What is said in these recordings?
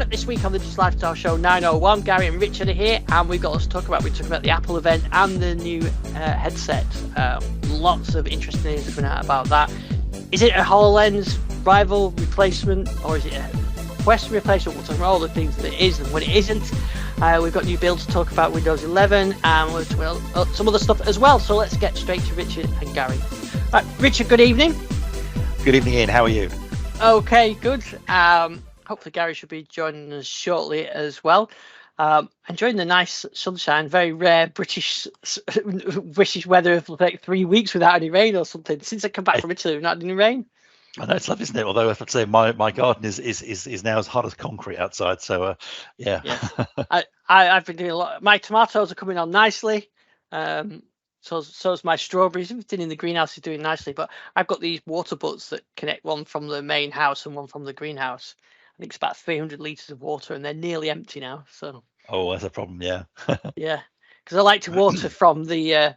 Coming up this week on the Digital Lifestyle Show 901, Gary and Richard are here, and we've got lots to talk about. We're talking about the Apple event and the new headset. Lots of interesting things coming out about that. Is it a HoloLens rival replacement, or is it a Quest replacement? We'll talk about all the things that it is and what it isn't. We've got new builds to talk about, Windows 11, and we'll talk about some other stuff as well. So let's get straight to Richard and Gary. Right, Richard, good evening. Good evening, Ian. How are you? Okay, good. Hopefully Gary should be joining us shortly as well. Enjoying the nice sunshine. Very rare British weather for like 3 weeks without any rain or something. Since I come back from Italy, we've not had any rain. I know it's lovely, isn't it? Although I have to say my garden is now as hard as concrete outside. So yeah. I've been doing a lot. My tomatoes are coming on nicely. So's my strawberries. Everything in the greenhouse is doing nicely. But I've got these water butts that connect, one from the main house and one from the greenhouse. I think it's about 300 litres of water, and they're nearly empty now. So. Oh, that's a problem. Yeah. Yeah, because I like to water from the.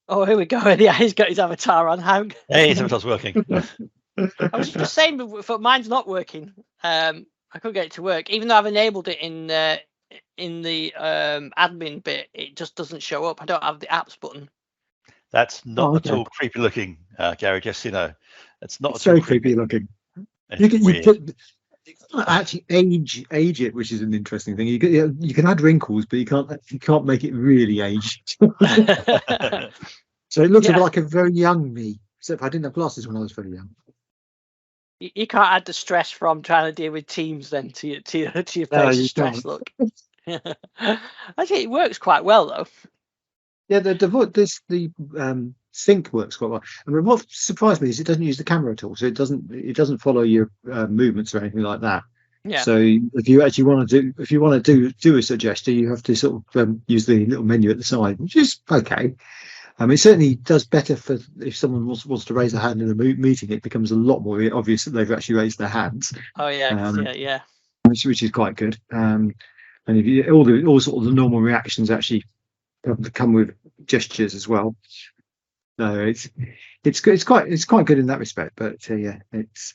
Oh, here we go. Yeah, he's got his avatar on. Hey, his avatar's working. I was just saying, but mine's not working. I couldn't get it to work, even though I've enabled it in the admin bit. It just doesn't show up. I don't have the apps button. That's not at all creepy looking, Gary. Just so you know, it's not. It's very creepy looking. You can actually age it, which is an interesting thing. You can add wrinkles, but you can't make it really aged. So it looks a bit like a very young me, except I didn't have glasses when I was very young. You can't add the stress from trying to deal with Teams then to your face stress look. Actually, it works quite well though. Yeah, the sync works quite well. I mean, what surprised me is it doesn't use the camera at all, so it doesn't follow your movements or anything like that. Yeah. So if you actually want to do a suggestion, you have to sort of use the little menu at the side, which is okay. It certainly does better for if someone wants to raise a hand in a meeting. It becomes a lot more obvious that they've actually raised their hands. Oh yeah, yeah. Which is quite good. And if you all sort of the normal reactions actually come with gestures as well. No, it's quite good in that respect. But yeah, it's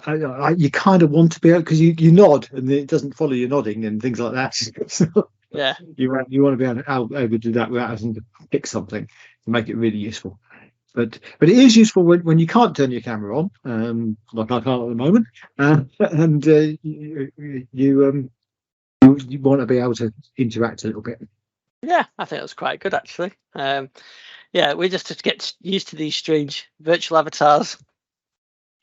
you kind of want to be able, because you nod and it doesn't follow your nodding and things like that. So, yeah, you want to be able to do that without having to pick something to make it really useful. But it is useful when you can't turn your camera on, like I can't at the moment, and you want to be able to interact a little bit. Yeah, I think it was quite good actually. Yeah, we just have to get used to these strange virtual avatars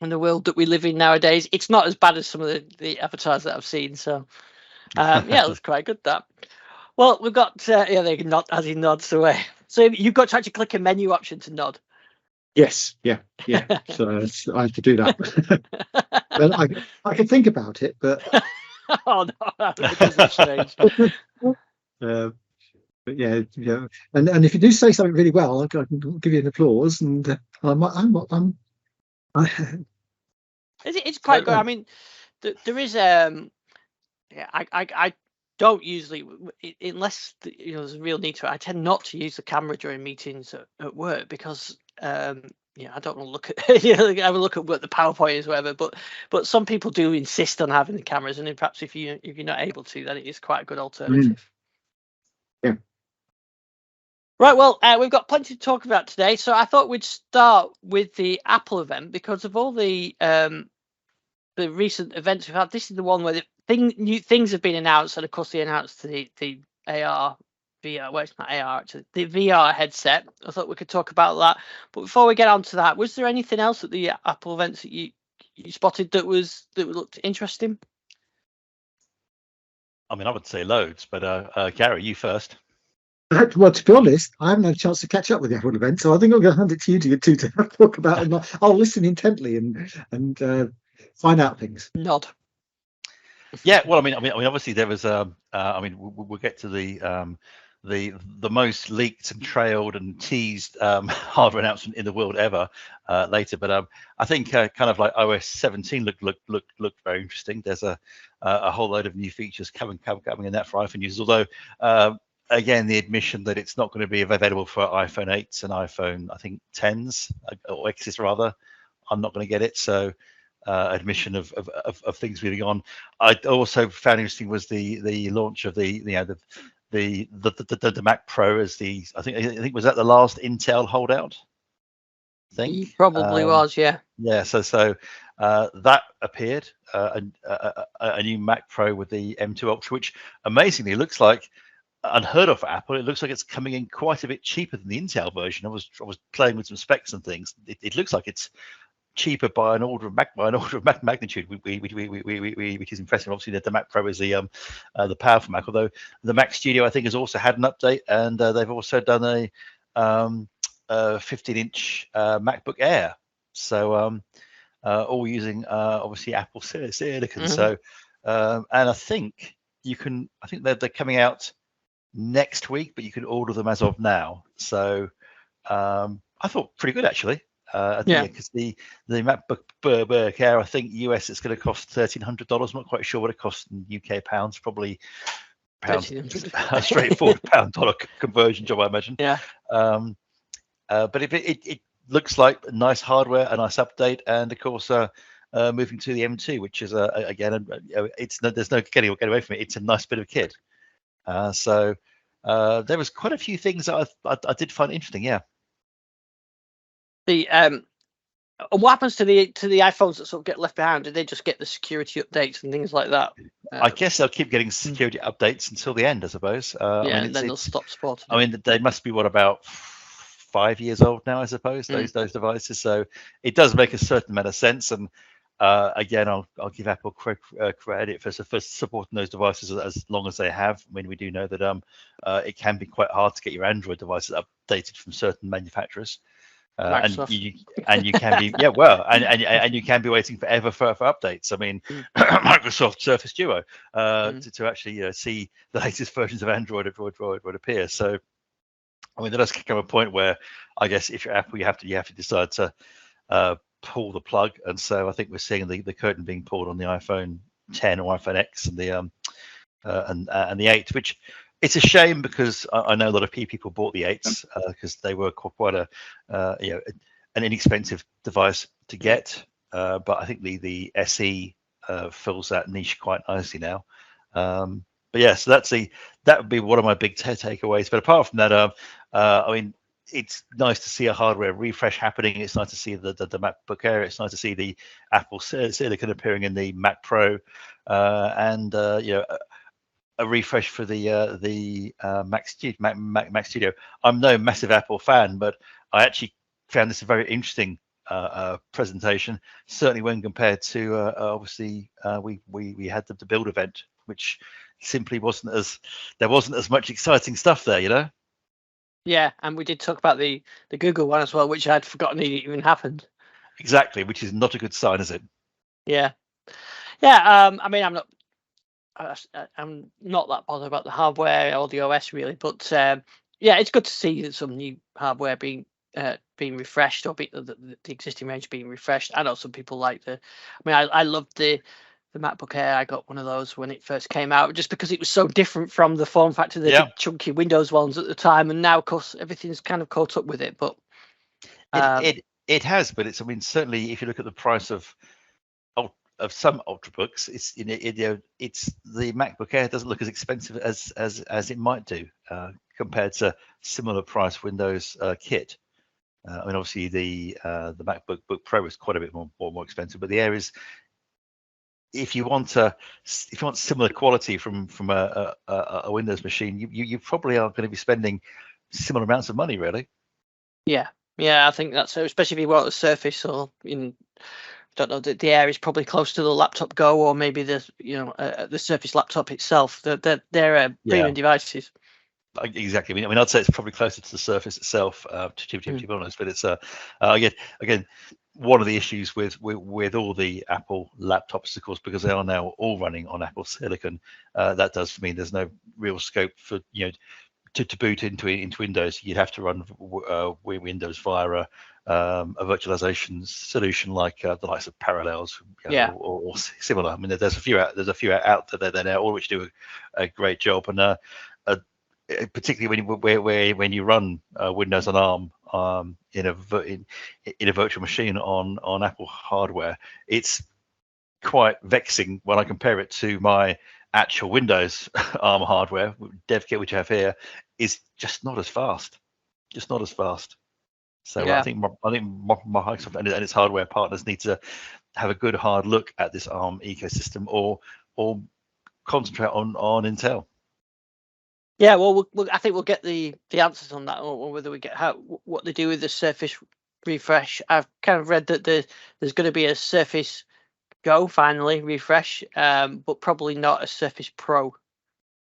in the world that we live in nowadays. It's not as bad as some of the avatars that I've seen. So yeah, it was quite good that. Well, we've got they can nod as he nods away. So you've got to actually click a menu option to nod. Yes, yeah. So I have to do that. Well, I can think about it, but oh no, that's strange. But yeah, and if you do say something really well, I can give you an applause, and It's quite good. I mean, there is I don't usually, unless there's a real need to it. I tend not to use the camera during meetings at work because I don't want to look at have a look at what the PowerPoint is, whatever. But some people do insist on having the cameras, and then perhaps if you're not able to, then it is quite a good alternative. Yeah. Right, well, we've got plenty to talk about today, so I thought we'd start with the Apple event because of all the recent events we've had. This is the one where new things have been announced, and of course they announced the AR, VR. Well, it's not AR actually, the VR headset. I thought we could talk about that. But before we get on to that, was there anything else at the Apple events that you spotted that looked interesting? I mean, I would say loads, but Gary, you first. Well, to be honest, I haven't had a chance to catch up with the Apple event, so I think I'm going to hand it to you to talk about it. I'll listen intently and find out things. Nod. Yeah, well, I mean, obviously there was we'll get to the most leaked and trailed and teased hardware announcement in the world ever later. But I think kind of like OS 17 looked very interesting. There's a whole load of new features coming in that for iPhone users. Although again, the admission that it's not going to be available for iPhone 8s and iPhone, I think 10s or Xs rather. I'm not going to get it. So admission of things moving on. I also found interesting was the launch of the Mac Pro as I think was that the last Intel holdout. I think He probably was, yeah. Yeah, so that appeared, a new Mac Pro with the M2 Ultra, which amazingly looks like unheard of for Apple. It looks like it's coming in quite a bit cheaper than the Intel version. I was playing with some specs and things. It looks like it's cheaper by an order of magnitude, which is impressive. Obviously, the Mac Pro is the powerful Mac. Although the Mac Studio, I think, has also had an update, and they've also done a 15-inch MacBook Air. So all using obviously Apple Silicon. So and I think they're coming out next week, but you can order them as of now. So I thought pretty good actually. I think because the MacBook Air, I think US it's going to cost $1,300. I'm not quite sure what it costs in UK pounds. Probably pounds. A straightforward pound-dollar conversion job, I imagine. Yeah. But if it looks like nice hardware, a nice update, and of course moving to the M2, which is again there's no getting away from it. It's a nice bit of kit. So there was quite a few things that I did find interesting. Yeah. The what happens to the iPhones that sort of get left behind? Do they just get the security updates and things like that? I guess they'll keep getting security updates until the end, I suppose. And then they'll stop supporting. I mean, they must be about 5 years old now, I suppose. Those devices. So it does make a certain amount of sense. And again, I'll give Apple credit for supporting those devices as long as they have. I mean, we do know that it can be quite hard to get your Android devices updated from certain manufacturers. And you can be and you can be waiting forever for updates. I mean, Microsoft Surface Duo to actually see the latest versions of Android would appear. So I mean, there does come a point where I guess if you're Apple, you have to decide to pull the plug. And so I think we're seeing the curtain being pulled on the iPhone 10 or iPhone X and the and the 8, which it's a shame because I know a lot of people bought the 8s because they were quite an inexpensive device to get. But I think the SE fills that niche quite nicely now. But yeah, so that would be one of my big takeaways. But apart from that, I mean, it's nice to see a hardware refresh happening. It's nice to see the MacBook Air. It's nice to see the Apple Silicon appearing in the Mac Pro, and a refresh for the Mac Studio. I'm no massive Apple fan, but I actually found this a very interesting presentation. Certainly when compared to obviously we had the build event, which simply wasn't as much exciting stuff there, Yeah, and we did talk about the Google one as well, which I'd forgotten it even happened. Exactly, which is not a good sign, is it? Yeah. I mean, I'm not that bothered about the hardware or the OS really, but it's good to see some new hardware being refreshed or the existing range being refreshed. I know some people like I loved the MacBook Air. I got one of those when it first came out, just because it was so different from the form factor, the big chunky Windows ones at the time, and now of course everything's kind of caught up with it. But it has, but it's certainly if you look at the price of some Ultrabooks, it's the MacBook Air doesn't look as expensive as it might do compared to similar price Windows kit. I mean, obviously the MacBook Pro is quite a bit more expensive, but the Air is. If you want similar quality from a Windows machine, you probably are going to be spending similar amounts of money, really. Yeah, I think that's so. Especially if you want a Surface or don't know, the Air is probably close to the Laptop Go or maybe the Surface laptop itself. They're premium devices. Exactly. I mean, I'd say it's probably closer to the Surface itself, to be honest. But it's again, one of the issues with all the Apple laptops, of course, because they are now all running on Apple Silicon. That does mean there's no real scope for to boot into Windows. You'd have to run Windows via a virtualization solution like the likes of Parallels, or similar. I mean, there's a few out there now, all which do a great job, and particularly when you run Windows on ARM in a virtual machine on Apple hardware, it's quite vexing when I compare it to my actual Windows ARM hardware. Dev kit, which I have here, is just not as fast. Just not as fast. So Yeah. I think Microsoft and its hardware partners need to have a good hard look at this ARM ecosystem, or concentrate on Intel. Yeah, well, I think we'll get the answers on that, or whether we get what they do with the Surface refresh. I've kind of read that there's going to be a Surface Go finally refresh, but probably not a Surface Pro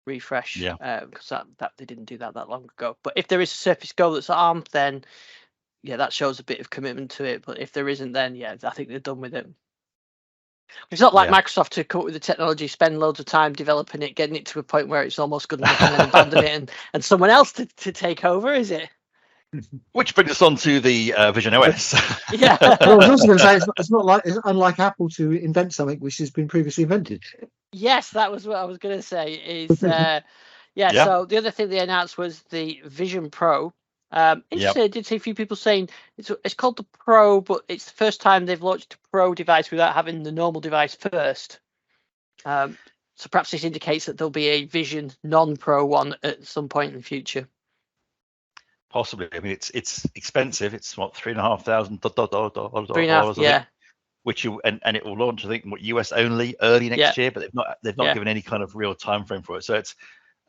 refresh. Yeah. Because that they didn't do that long ago. But if there is a Surface Go that's ARM, then yeah, that shows a bit of commitment to it. But if there isn't, then yeah, I think they're done with it. It's not like Microsoft to come up with the technology, spend loads of time developing it, getting it to a point where it's almost good enough, and then abandon it and someone else to take over, is it? Which brings us on to the Vision OS. Yeah. I was also going to say it's unlike Apple to invent something which has been previously invented. Yes, that was what I was going to say. Is So the other thing they announced was the Vision Pro. Interesting. I did see a few people saying it's called the Pro, but it's the first time they've launched a Pro device without having the normal device first. So perhaps this indicates that there'll be a Vision non-Pro one at some point in the future. Possibly. I mean, it's expensive. It's what, $3,500. $3,500, yeah. Which and it will launch, I think, US only early next year, but they've not given any kind of real time frame for it. So it's,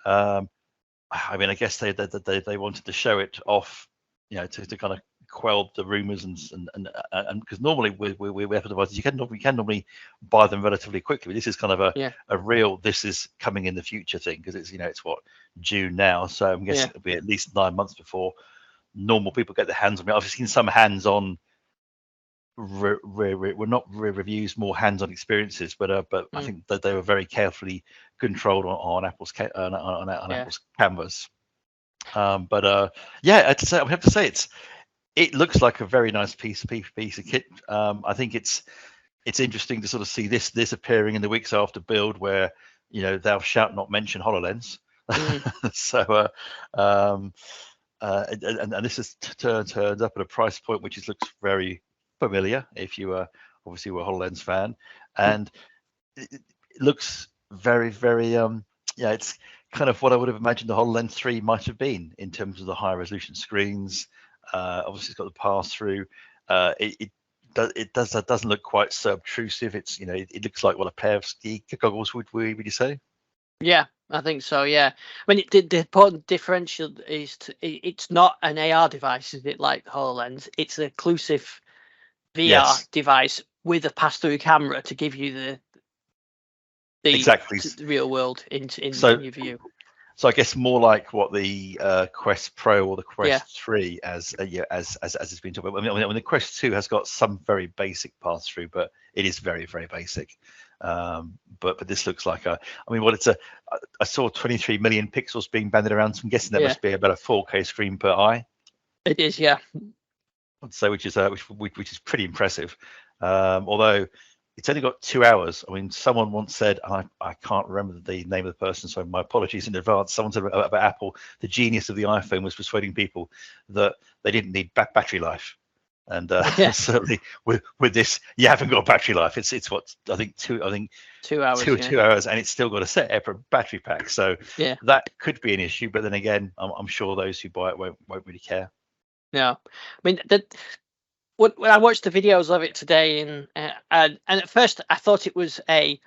I mean, I guess they wanted to show it off, to kind of quell the rumors and because normally with Apple devices you can normally buy them relatively quickly. But this is kind of a real this is coming in the future thing, because it's it's what, June now, so I'm guessing it'll be at least 9 months before normal people get their hands on it. I've seen some hands-on not reviews, more hands-on experiences, but I think that they were very carefully controlled on Apple's Apple's canvas. But I have to say it looks like a very nice piece of kit. I think it's interesting to sort of see this appearing in the weeks after build, where thou shalt not mention HoloLens. So and this has turned up at a price point which looks very familiar if you obviously were a HoloLens fan, and it looks very, very it's kind of what I would have imagined the HoloLens 3 might have been in terms of the high resolution screens. Obviously it's got the pass through. It doesn't look quite so obtrusive. It's it looks like what a pair of ski goggles would you say? Yeah, I think so. Yeah, I mean the important differential is it's not an AR device, is it, like HoloLens? It's an inclusive VR device with a pass-through camera to give you the real world in your view. So I guess more like what the Quest Pro or the Quest 3 as it's been talked about. I mean, the Quest 2 has got some very basic pass-through, but it is very, very basic. But this looks like I saw 23 million pixels being banded around, so I'm guessing that must be about a 4K screen per eye. It is, yeah. I'd say, which is pretty impressive. Although it's only got 2 hours. I mean, someone once said, and I can't remember the name of the person, so my apologies in advance. Someone said about Apple, the genius of the iPhone was persuading people that they didn't need battery life. And certainly with this, you haven't got battery life. It's what I think 2 hours. 2 hours, and it's still got a separate battery pack. So that could be an issue. But then again, I'm sure those who buy it won't really care. No, I mean when I watched the videos of it today, and at first I thought it was a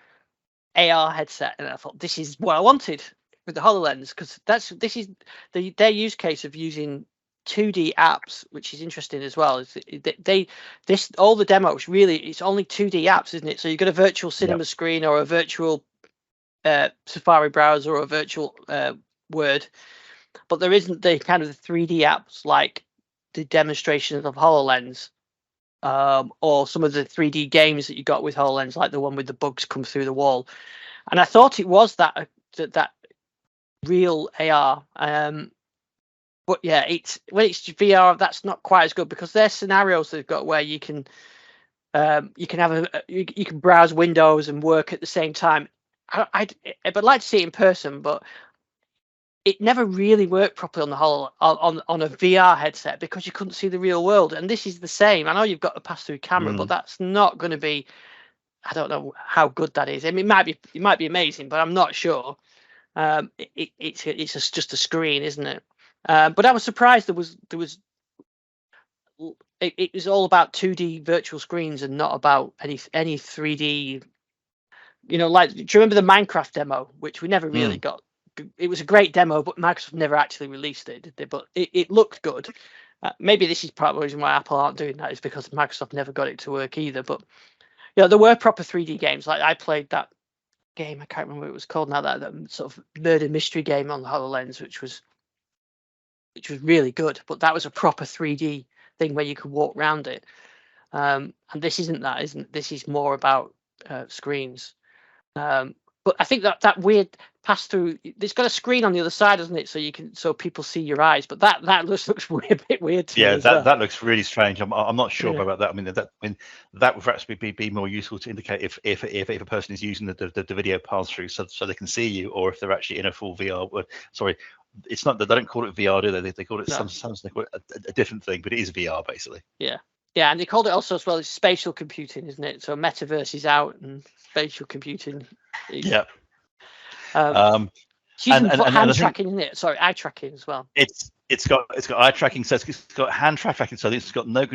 AR headset, and I thought this is what I wanted with the HoloLens, because this is their use case of using 2D apps, which is interesting as well. Is all the demos really, it's only 2D apps, isn't it? So you've got a virtual cinema screen or a virtual Safari browser or a virtual Word, but there isn't the kind of the 3D apps like the demonstrations of HoloLens, or some of the 3D games that you got with HoloLens, like the one with the bugs come through the wall. And I thought it was that real AR. But yeah, when it's VR, that's not quite as good, because there's scenarios they've got where you can you can browse windows and work at the same time. I'd like to see it in person, but it never really worked properly on a VR headset, because you couldn't see the real world. And this is the same. I know you've got a pass-through camera, but that's not going to be I don't know how good that is. I mean, it might be amazing, but I'm not sure. It's just a screen, isn't it? But I was surprised there was it was all about 2D virtual screens and not about any 3D. Like, do you remember the Minecraft demo, which we never really got? It was a great demo, but Microsoft never actually released it, did they? But it looked good. Maybe this is part of the reason why Apple aren't doing that, is because Microsoft never got it to work either. But there were proper 3D games. Like, I played that game, I can't remember what it was called now, that sort of murder mystery game on the HoloLens, which was really good. But that was a proper 3D thing where you could walk around it. And this isn't that, isn't it? This is more about screens. But I think that weird pass through, it's got a screen on the other side, doesn't it? So people see your eyes. But that looks a bit weird to me. Yeah, as well. that looks really strange. I'm not sure about that. I mean, that would actually be more useful to indicate if a person is using the video pass through, so they can see you, or if they're actually in a full VR. Sorry, it's not that they don't call it VR, do they? They call it sometimes they call it a different thing, but it is VR basically. Yeah. Yeah, and they called it also as well as spatial computing, isn't it? So metaverse is out and spatial computing is. Yeah. It's using hand tracking, isn't it? Sorry, eye tracking as well. It's got eye tracking, so it's got hand tracking, so it's got no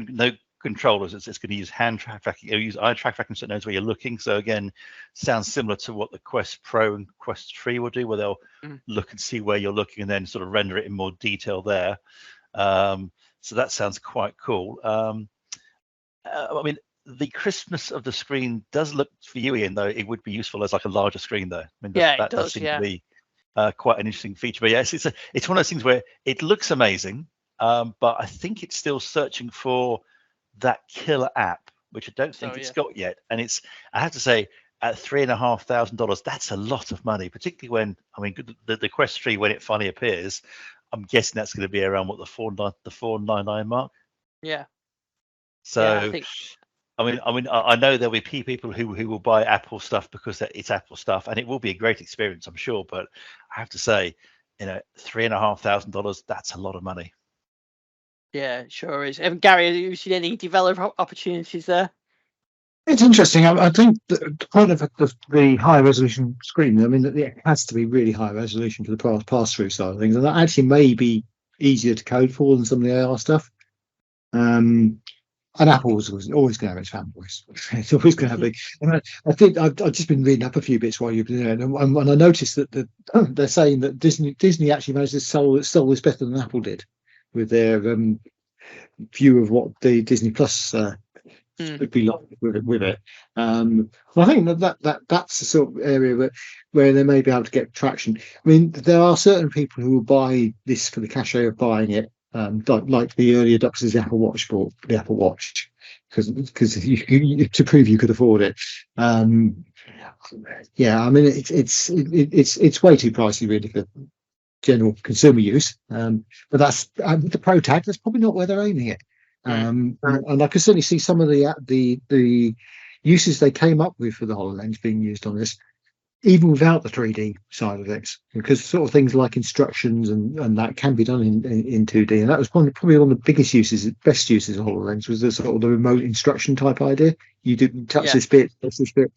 controllers. It's going to use hand tracking. It'll use eye tracking, so it knows where you're looking. So again, sounds similar to what the Quest Pro and Quest 3 will do, where they'll look and see where you're looking and then sort of render it in more detail there. So that sounds quite cool. I mean, the crispness of the screen does look, for you, Ian, though, it would be useful as like a larger screen, though. I mean, that does seem to be quite an interesting feature. But yes, it's one of those things where it looks amazing, but I think it's still searching for that killer app, which I don't think it's got yet. And I have to say, at $3,500, that's a lot of money, particularly when, I mean, the Quest 3, when it finally appears, I'm guessing that's going to be around what, the $499 mark. Yeah. So, I know there'll be people who will buy Apple stuff because it's Apple stuff, and it will be a great experience, I'm sure. But I have to say, $3,500, that's a lot of money. Yeah, sure is. Gary, have you seen any developer opportunities there? It's interesting. I think that part of the high resolution screen, I mean, it has to be really high resolution for the pass through side of things, and that actually may be easier to code for than some of the AR stuff. And Apple was always going to have its fanboys. It's always going to have and I think I've just been reading up a few bits while you've been there, and I noticed that they're saying that Disney actually managed to sell this better than Apple did with their view of what the Disney Plus would be like with it. I think that's the sort of area where they may be able to get traction. I mean, there are certain people who will buy this for the cachet of buying it. Like the early adopters of the Apple Watch bought the Apple Watch because to prove you could afford it. Yeah, I mean it's way too pricey really for general consumer use. But that's the Pro Tag. That's probably not where they're aiming it. And I can certainly see some of the uses they came up with for the HoloLens being used on this, even without the 3D side of it, because sort of things like instructions and that can be done in 2D, and that was probably one of the best uses of HoloLens, was the sort of the remote instruction type idea. You didn't touch this bit, touch this bit,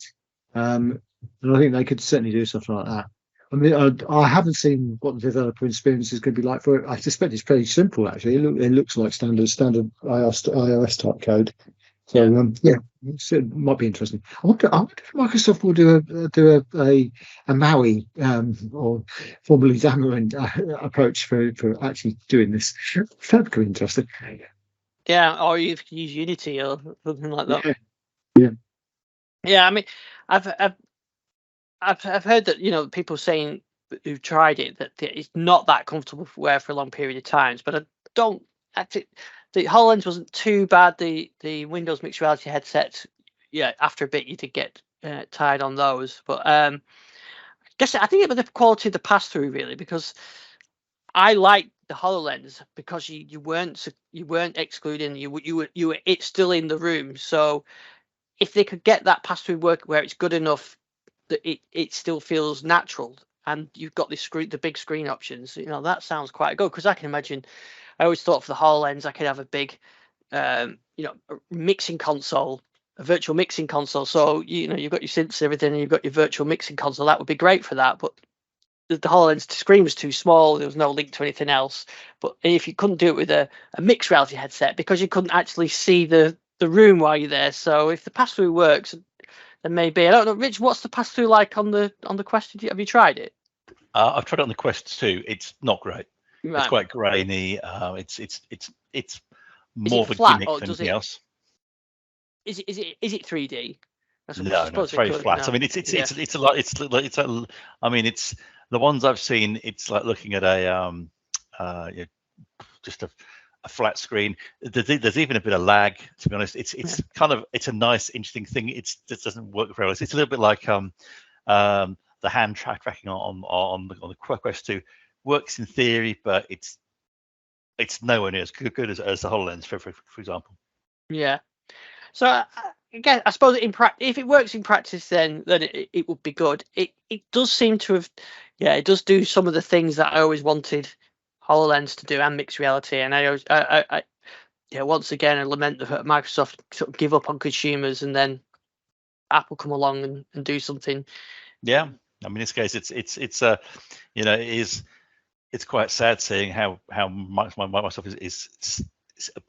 and I think they could certainly do something like that. I mean, I haven't seen what the developer experience is going to be like for it. I suspect it's pretty simple actually. It looks like standard iOS type code. So it might be interesting. I wonder if Microsoft will do a Maui or formerly Xamarin approach for actually doing this. That could be interesting. Yeah, or you could use Unity or something like that. Yeah. I mean, I've heard that people saying who've tried it that it's not that comfortable to wear for a long period of times, but I think the HoloLens wasn't too bad. The Windows mixed reality headsets, after a bit you did get tired on those. But I think it was the quality of the pass through really, because I liked the HoloLens because you weren't excluding, you were it's still in the room. So if they could get that pass through work where it's good enough that it still feels natural, and you've got the big screen options, that sounds quite good. Because I can imagine, I always thought for the HoloLens I could have a big mixing console virtual mixing console. So you've got your synths and everything, and you've got your virtual mixing console. That would be great for that. But the HoloLens screen was too small. There was no link to anything else. But if you couldn't do it with a mixed reality headset, because you couldn't actually see the room while you're there. So if the pass through works, then maybe. I don't know, Rich. What's the pass through like on the Quest? Have you tried it? I've tried it on the Quest 2. It's not great. Right. It's quite grainy. It's more of a flat, gimmick or than does anything else. Is it 3D? No, it's very flat. No. I mean, it's a lot. I mean, it's the ones I've seen. It's like looking at just a flat screen. There's even a bit of lag. To be honest, it's kind of a nice, interesting thing. It just doesn't work very well. It's a little bit like the hand tracking on the Quest 2 works in theory, but it's nowhere near as good as the HoloLens, for example. Yeah. So again, I suppose if it works in practice, then it would be good. It does seem to have, it does do some of the things that I always wanted HoloLens to do, and mixed reality. And I once again, I lament that Microsoft sort of give up on consumers, and then Apple come along and do something. Yeah, I mean, in this case, it's quite sad seeing how Microsoft is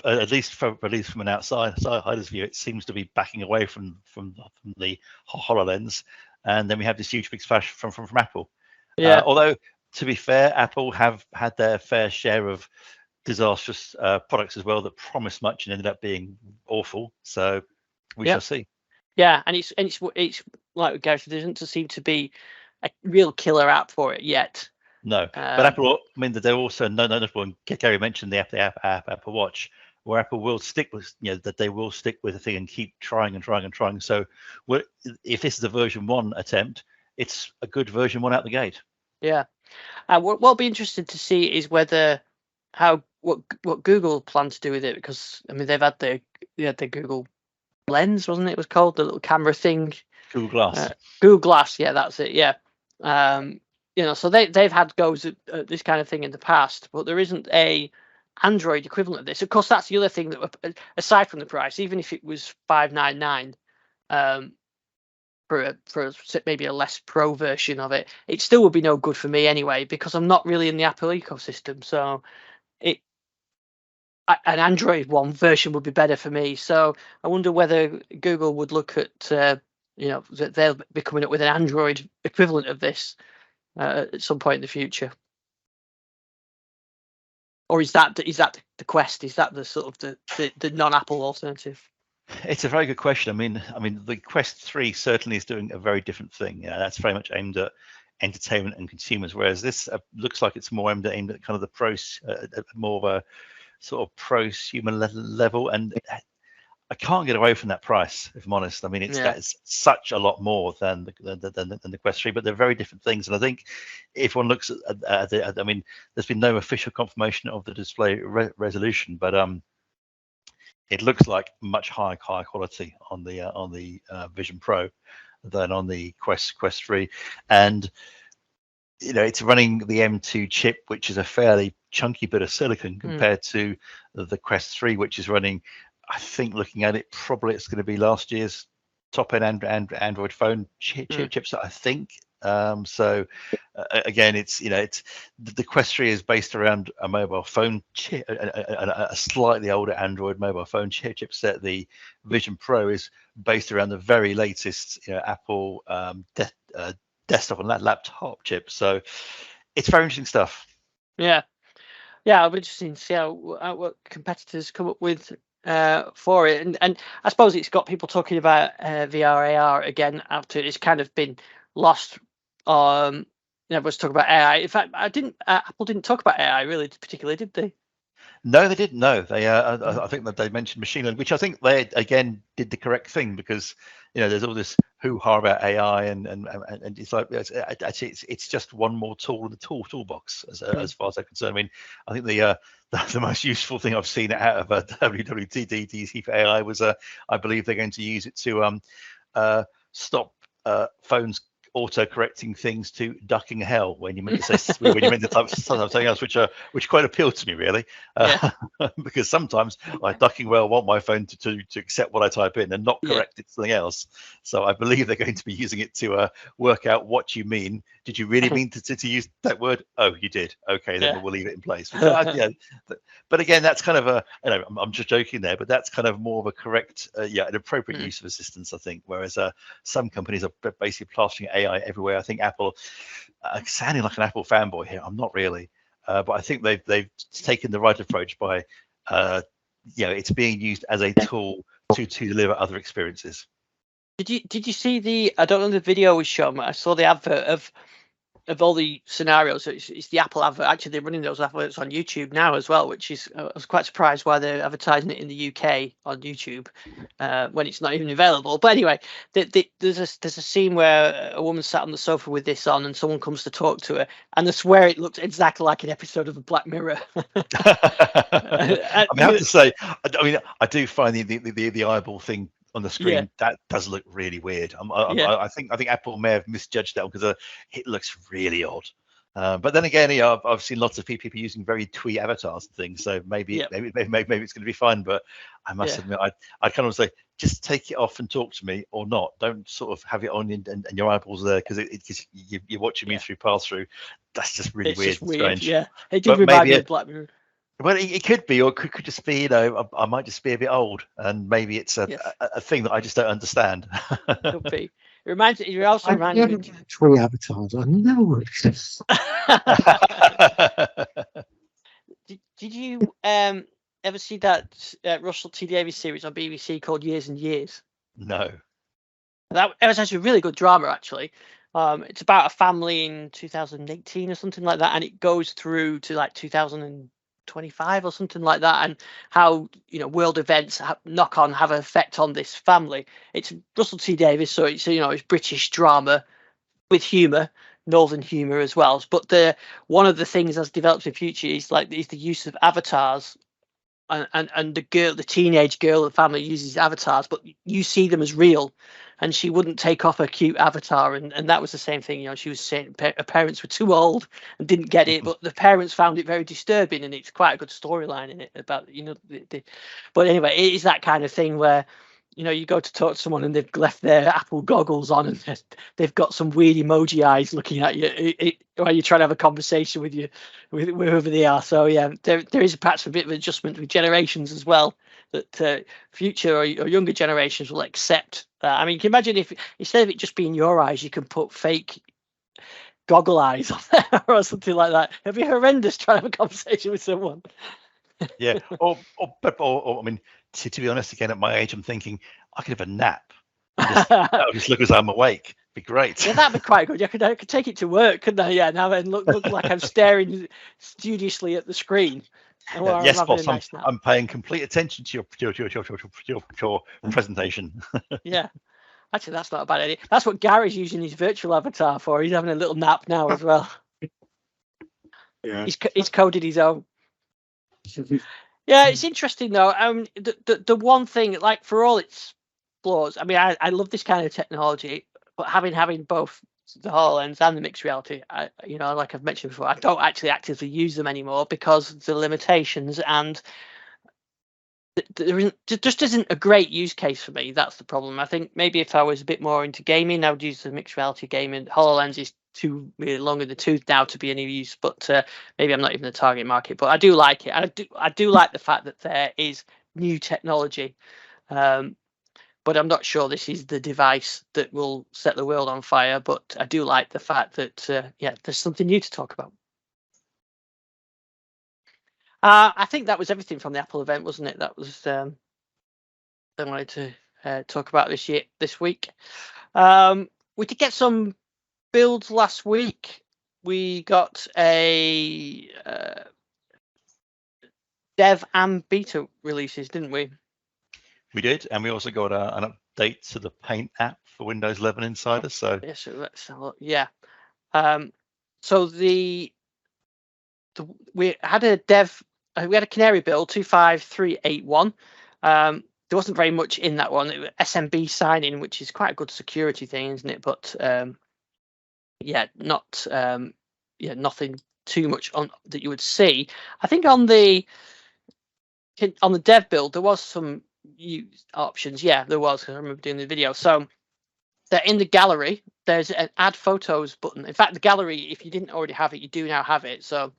at least from an outsider's view, it seems to be backing away from the HoloLens, and then we have this huge big splash from Apple. Yeah. Although, to be fair, Apple have had their fair share of disastrous products as well that promised much and ended up being awful. So we shall see. Yeah, and it's like Gary said, there doesn't seem to be a real killer app for it yet. No, but Apple, I mean, they're also notable. And Gary mentioned the Apple Watch, where Apple will stick with, that they will stick with the thing and keep trying and trying and trying. So, if this is a version 1 attempt, it's a good version 1 out the gate. Yeah, what'll be interesting to see is what Google plan to do with it, because I mean they've had the Google Lens, wasn't it? It was called the little camera thing. Google Glass. Google Glass, yeah, that's it. Yeah. So they've had goes at this kind of thing in the past, but there isn't a Android equivalent of this. Of course, that's the other thing that, aside from the price, even if it was $599 for maybe a less pro version of it, it still would be no good for me anyway, because I'm not really in the Apple ecosystem. So an Android one version would be better for me. So I wonder whether Google would look at that they'll be coming up with an Android equivalent of this at some point in the future. Or is that the Quest? Is that the sort of the non-Apple alternative? It's a very good question. I mean, the Quest 3 certainly is doing a very different thing. That's very much aimed at entertainment and consumers, whereas this looks like it's more aimed at kind of the pros, more of a sort of prosumer level. And I can't get away from that price, if I'm honest. I mean, it's such a lot more than the Quest 3, but they're very different things. And I think if one looks at I mean, there's been no official confirmation of the display resolution, but it looks like much higher quality on the Vision Pro than on the Quest 3, and it's running the M2 chip, which is a fairly chunky bit of silicon compared to the Quest 3, which is running, I think, looking at it, probably it's going to be last year's top end Android phone chips, I think. So again, it's the Quest 3 is based around a mobile phone chip, a slightly older Android mobile phone chipset. The Vision Pro is based around the very latest Apple desktop and laptop chip. So it's very interesting stuff. Yeah, it'll be interesting to see what competitors come up with for it, and I suppose it's got people talking about VR AR again after it's kind of been lost. Everyone's talking about AI. In fact, Apple didn't talk about AI really particularly, did they? No, they didn't. No, they. I think that they mentioned machine learning, which I think they again did the correct thing, because there's all this hoo-ha about AI, and it's like actually it's just one more tool in the toolbox as far as I'm concerned. I mean, I think the most useful thing I've seen out of WWDC for AI was I believe they're going to use it to stop phones auto-correcting things to ducking hell when you meant to say when you meant to type something else, which quite appealed to me really, because sometimes I ducking well want my phone to accept what I type in and not correct it to something else. So I believe they're going to be using it to work out what you mean. Did you really mean to use that word? Oh, you did. Okay, then we'll leave it in place. Which, but again, that's kind of a, I'm just joking there, but that's kind of more of a correct, an appropriate use of assistance, I think. Whereas some companies are basically plastering AI everywhere. I think Apple, sounding like an Apple fanboy here, I'm not really, but I think they've taken the right approach by, it's being used as a tool to deliver other experiences. Did you see the? I don't know the video was shown. I saw the advert of all the scenarios. It's the Apple advert. Actually, they're running those adverts on YouTube now as well, which is I was quite surprised why they're advertising it in the UK on YouTube when it's not even available. But anyway, there's a scene where a woman sat on the sofa with this on, and someone comes to talk to her, and I swear it looks exactly like an episode of the Black Mirror. I have to say, I do find the eyeball thing on the screen that does look really weird. I think Apple may have misjudged that because it looks really odd. But then again, I've seen lots of people using very twee avatars and things, so maybe it's going to be fine. But I must admit, I kind of say just take it off and talk to me, or not. Don't sort of have it on and your eyeballs there because you're watching me through pass through. That's just really weird. Just weird. Strange. Yeah, it did remind me of Black Mirror. Well, it could be, or it could just be, I might just be a bit old, and maybe it's a thing that I just don't understand. Could be. It also reminds me. Three avatars. I know. Did you ever see that Russell T Davies series on BBC called Years and Years? No. That was actually a really good drama, actually. It's about a family in 2018 or something like that, and it goes through to like 2025 or something like that, and how world events have an effect on this family. It's Russell T Davies, so it's British drama with humour, northern humour as well. But one of the things that's developed in future is the use of avatars, and the teenage girl of the family uses avatars, but you see them as real. And she wouldn't take off her cute avatar, and that was the same thing. She was saying her parents were too old and didn't get it, but the parents found it very disturbing, and it's quite a good storyline in it about But anyway, it is that kind of thing where you go to talk to someone and they've left their Apple goggles on and they've got some weird emoji eyes looking at you while you're trying to have a conversation with whoever they are. So yeah, there is perhaps a bit of adjustment with generations as well, that future or younger generations will accept. I mean, can you imagine if instead of it just being your eyes, you can put fake goggle eyes on there or something like that? It'd be horrendous trying to have a conversation with someone. Yeah, or I mean, to be honest, again, at my age, I'm thinking I could have a nap. I'll just look as I'm awake. Be great. Yeah, that'd be quite good. I could take it to work, couldn't I? Yeah, now and look like I'm staring studiously at the screen. Yes, boss. I'm paying complete attention to your presentation. Yeah, actually, that's not a bad idea. That's what Gary's using his virtual avatar for. He's having a little nap now as well. Yeah, he's coded his own. Yeah, it's interesting though. The one thing, like, for all its flaws, I mean, I love this kind of technology, but having both the HoloLens and the mixed reality, like I've mentioned before, I don't actually actively use them anymore because of the limitations, and there just isn't a great use case for me. That's the problem. I think maybe if I was a bit more into gaming, I would use the mixed reality gaming. HoloLens is too really long in the tooth now to be any use, but maybe I'm not even the target market. But I do like it, and I do like the fact that there is new technology. But I'm not sure this is the device that will set the world on fire. But I do like the fact that there's something new to talk about. I think that was everything from the Apple event, wasn't it? That was I wanted to talk about this week. We did get some builds last week. We got a dev and beta releases, didn't we? We did, and we also got an update to the Paint app for Windows 11 Insider. So yeah, so let's have a look. Yeah. So we had a dev. We had a Canary build 25381. There wasn't very much in that one. It was SMB signing, which is quite a good security thing, isn't it? But yeah, not nothing too much on that you would see. I think on the dev build there was some options. Yeah, there was, because I remember doing the video. So that in the gallery there's an add photos button. In fact, the gallery, if you didn't already have it, you do now have it. So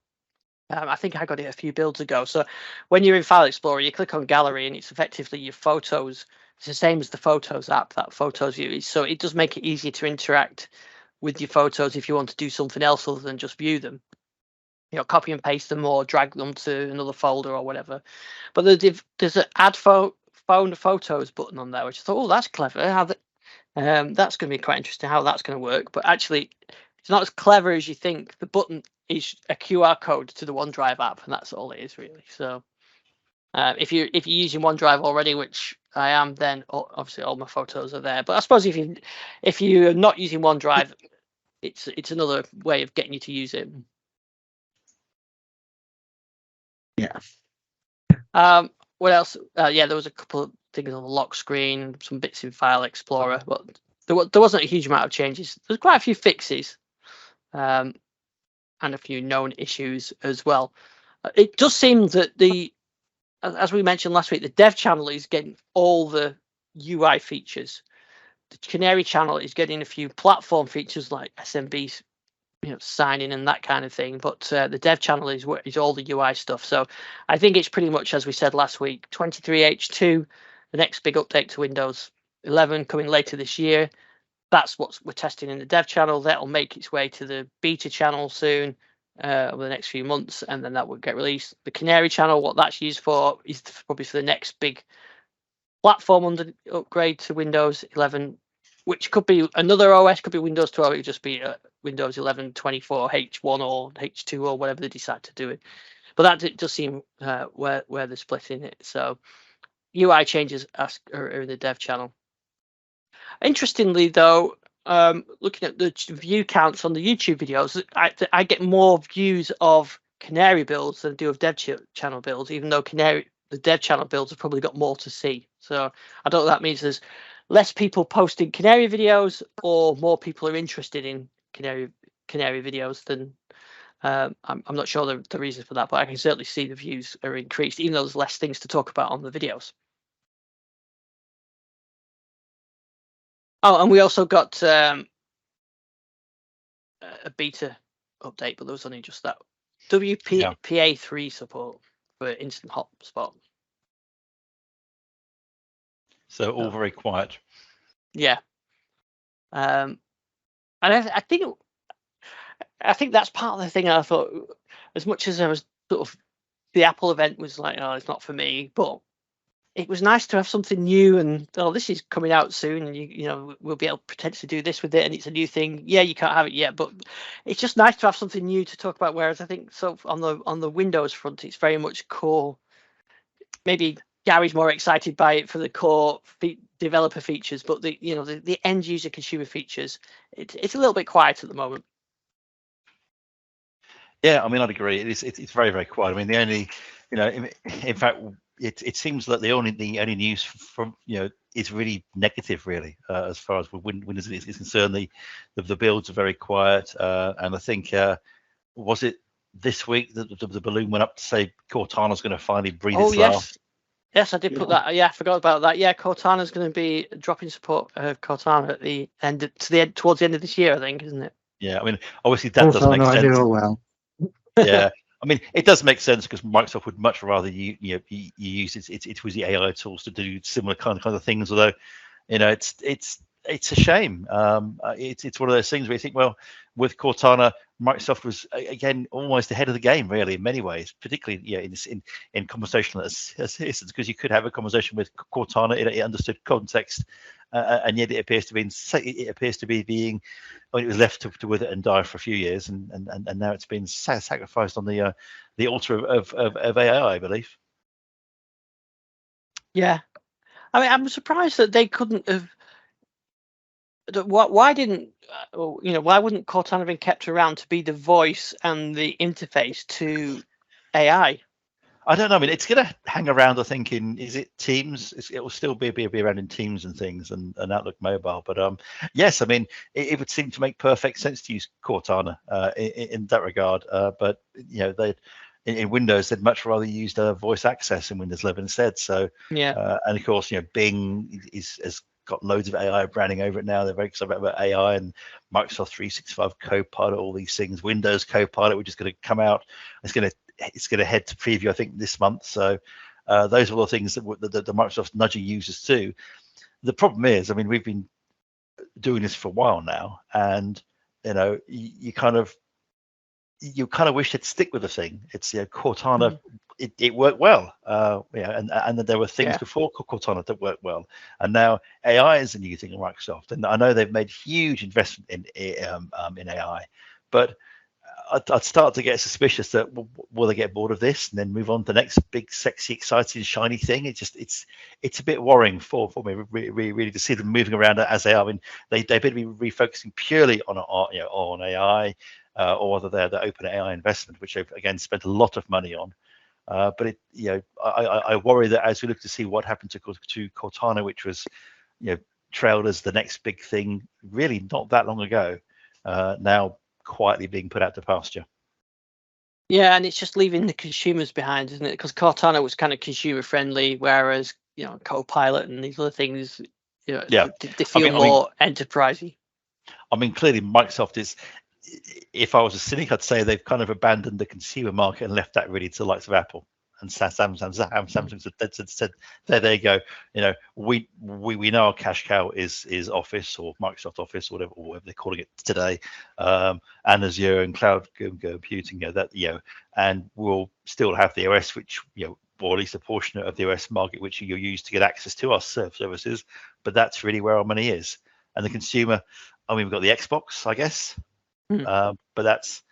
I think I got it a few builds ago. So when you're in File Explorer, you click on gallery and it's effectively your photos. It's the same as the Photos app, that Photos view. So it does make it easier to interact with your photos if you want to do something else other than just view them. Copy and paste them or drag them to another folder or whatever. But there's an add phone photos button on there, which I thought, oh, that's clever. That's going to be quite interesting how that's going to work. But actually, it's not as clever as you think. The button is a QR code to the OneDrive app, and that's all it is really. So if you're using OneDrive already, which I am, then obviously all my photos are there. But I suppose if you're not using OneDrive, it's another way of getting you to use it. Yeah. What else? Yeah, there was a couple of things on the lock screen, some bits in File Explorer, but there wasn't a huge amount of changes. There's quite a few fixes, and a few known issues as well. It does seem that as we mentioned last week, the dev channel is getting all the UI features. The Canary channel is getting a few platform features like SMB, signing and that kind of thing. But the dev channel is all the UI stuff. So I think it's pretty much, as we said last week, 23H2, the next big update to Windows 11 coming later this year. That's what we're testing in the dev channel. That'll make its way to the beta channel soon, over the next few months, and then that will get released. The Canary channel, what that's used for is probably for the next big platform upgrade to Windows 11, which could be another OS, could be Windows 12. It could just be Windows 11 24 H1 or H2 or whatever they decide to do it. But that it does seem where they're splitting it. So UI changes are in the dev channel. Interestingly, though, looking at the view counts on the YouTube videos, I get more views of Canary builds than I do of dev channel builds, even though the dev channel builds have probably got more to see. So I don't know if that means there's less people posting Canary videos or more people are interested in Canary videos than. I'm not sure the reason for that, but I can certainly see the views are increased, even though there's less things to talk about on the videos. Oh, and we also got a beta update, but there was only just that WPA3 support for instant hotspot. So all very quiet. Yeah. And I think that's part of the thing. I thought, as much as I was sort of, the Apple event was like, oh, it's not for me, but it was nice to have something new, and this is coming out soon, and we'll be able to potentially do this with it, and it's a new thing. Yeah, you can't have it yet, but it's just nice to have something new to talk about. Whereas I think on the Windows front, it's very much core. Maybe Gary's more excited by it for the core developer features, but the end user consumer features, it's a little bit quiet at the moment. Yeah, I mean, I'd agree. It's very, very quiet. I mean, the only, in fact, it seems that the only news from is really negative, really, as far as Windows is concerned. The builds are very quiet, and I think was it this week that the balloon went up to say Cortana's going to finally breathe its last? Yes, I did put that. Yeah, I forgot about that. Yeah, Cortana's going to be dropping support of Cortana at the end towards the end of this year, I think, isn't it? Yeah, I mean, obviously that does make sense. I know well. Yeah, I mean, it does make sense because Microsoft would much rather you use its with the AI tools to do similar kind of things. Although, it's a shame. It's one of those things where you think, well, with Cortana, Microsoft was again almost ahead of the game, really, in many ways, particularly in conversational assistance, because you could have a conversation with Cortana in understood context, and yet it appears to be being. I mean, it was left to wither and die for a few years, and now it's been sacrificed on the altar of AI, I believe. Yeah, I mean, I'm surprised that they couldn't have. Why didn't why wouldn't Cortana have been kept around to be the voice and the interface to AI? I don't know. I mean, it's going to hang around. I think is it Teams? It will still be around in Teams and things and Outlook Mobile. But yes, I mean, it would seem to make perfect sense to use Cortana in that regard. But they in Windows they'd much rather use voice access in Windows 11 instead. So Yeah. and of course, Bing has got loads of AI branding over it now. They're very excited about AI and Microsoft 365 Copilot, all these things. Windows Copilot, which is going to come out. It's going to head to preview, I think, this month. So those are all the things that the Microsoft's nudging users to. The problem is, I mean, we've been doing this for a while now, and you kind of wish they'd stick with the thing. It's Cortana. It worked well, and there were things before Cortana that worked well, and now AI is a new thing in Microsoft, and I know they've made huge investment in AI, but I'd start to get suspicious that will they get bored of this and then move on to the next big, sexy, exciting, shiny thing? It's a bit worrying for me really to see them moving around as they are. I mean, they better be refocusing purely on AI, or whether they're the open AI investment, which they've again spent a lot of money on. But I worry that as we look to see what happened to Cortana, which was trailed as the next big thing really not that long ago, now quietly being put out to pasture. Yeah, and it's just leaving the consumers behind, isn't it? Because Cortana was kind of consumer friendly, whereas Copilot and these other things, they feel more enterprisey. I mean, clearly Microsoft is. If I was a cynic, I'd say they've kind of abandoned the consumer market and left that really to the likes of Apple and Samsung said, there you go. We know our cash cow is Office or Microsoft Office or whatever they're calling it today, and Azure and cloud computing. And we'll still have the OS, which or at least a portion of the OS market which you'll use to get access to our services. But that's really where our money is. And the consumer, I mean, we've got the Xbox, I guess, but that's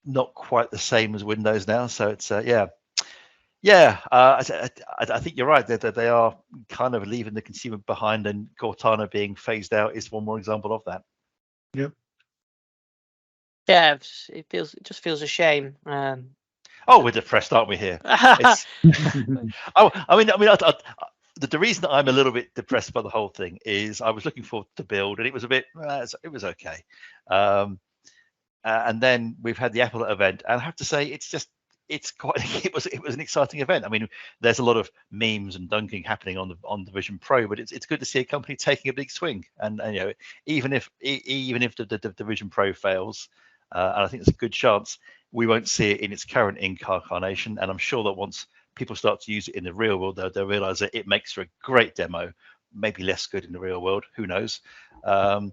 not quite the same as Windows now. So it's I think you're right. They are kind of leaving the consumer behind, and Cortana being phased out is one more example of that. Yep. Yeah, it just feels a shame. We're depressed, aren't we? Here. The reason that I'm a little bit depressed by the whole thing is I was looking forward to Build, and it was a bit. It was okay. And then we've had the Apple event, and I have to say, it was an exciting event. I mean, there's a lot of memes and dunking happening on the Vision Pro, but it's good to see a company taking a big swing. And even if the Vision Pro fails, and I think there's a good chance we won't see it in its current incarnation. And I'm sure that once people start to use it in the real world, they'll realize that it makes for a great demo. Maybe less good in the real world, who knows? But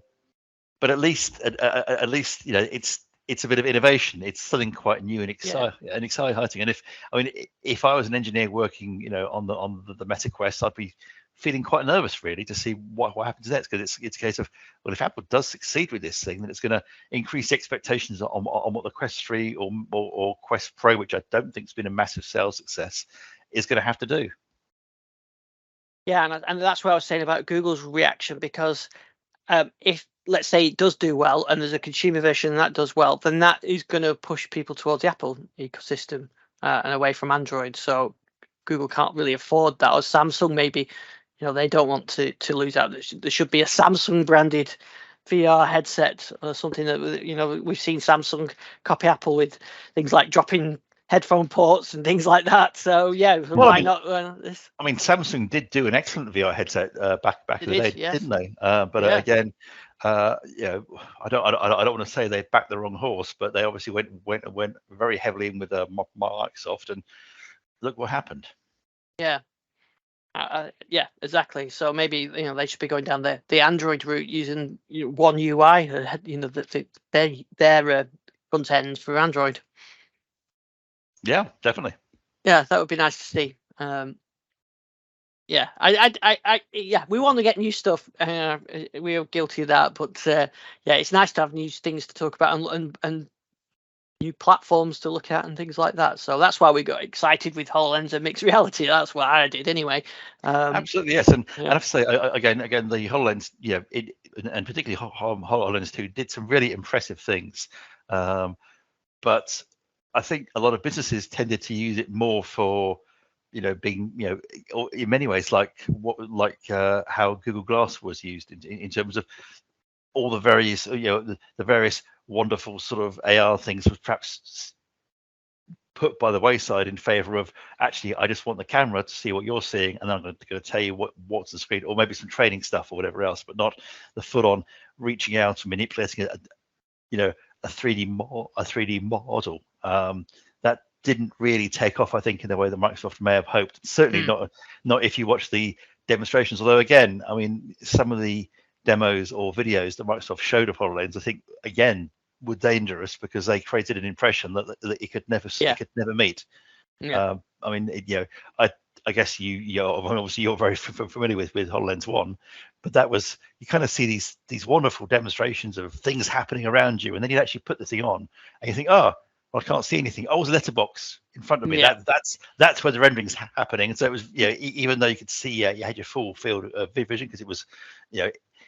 at least it's a bit of innovation. It's something quite new and exciting. And if I was an engineer working on the Meta Quest, I'd be feeling quite nervous really to see what happens next, because it's a case of, well, if Apple does succeed with this thing, then it's going to increase expectations on what the Quest 3 or Quest Pro, which I don't think has been a massive sales success, is going to have to do. Yeah, and that's what I was saying about Google's reaction, because if, let's say, it does do well and there's a consumer version that does well, then that is going to push people towards the Apple ecosystem and away from Android. So Google can't really afford that. Or Samsung, maybe, they don't want to lose out. There should be a Samsung branded VR headset or something that, we've seen Samsung copy Apple with things like dropping headphone ports and things like that. So why not? I mean, Samsung did do an excellent VR headset back in the day, didn't they? Again, I don't want to say they backed the wrong horse, but they obviously went very heavily in with Microsoft, and look what happened. Yeah, exactly. So maybe they should be going down the Android route, using One UI, their front end for Android. Yeah, definitely. Yeah, that would be nice to see. We want to get new stuff. We are guilty of that, but it's nice to have new things to talk about and new platforms to look at and things like that. So that's why we got excited with HoloLens and mixed reality. That's what I did anyway. Absolutely, yes. And I have to say again, the HoloLens, and particularly HoloLens 2 did some really impressive things, but I think a lot of businesses tended to use it more for, being, or in many ways, like how Google Glass was used in terms of all the various, the various wonderful sort of AR things was perhaps put by the wayside in favor of, actually, I just want the camera to see what you're seeing, and I'm going to tell you what's the screen, or maybe some training stuff or whatever else, but not the full-on reaching out and manipulating a 3D model. That didn't really take off, I think, in the way that Microsoft may have hoped. Certainly not if you watch the demonstrations. Although, again, I mean, some of the demos or videos that Microsoft showed of HoloLens, I think, again, were dangerous because they created an impression that it could never meet. Yeah. I mean, I guess obviously you're very familiar with HoloLens 1, but that was, you kind of see these wonderful demonstrations of things happening around you, and then you actually put the thing on and you think, oh, well, I can't see anything. Oh, there's a letterbox in front of me. Yeah. That's where the rendering's happening. And so it was, even though you could see, you had your full field of vision, because it was,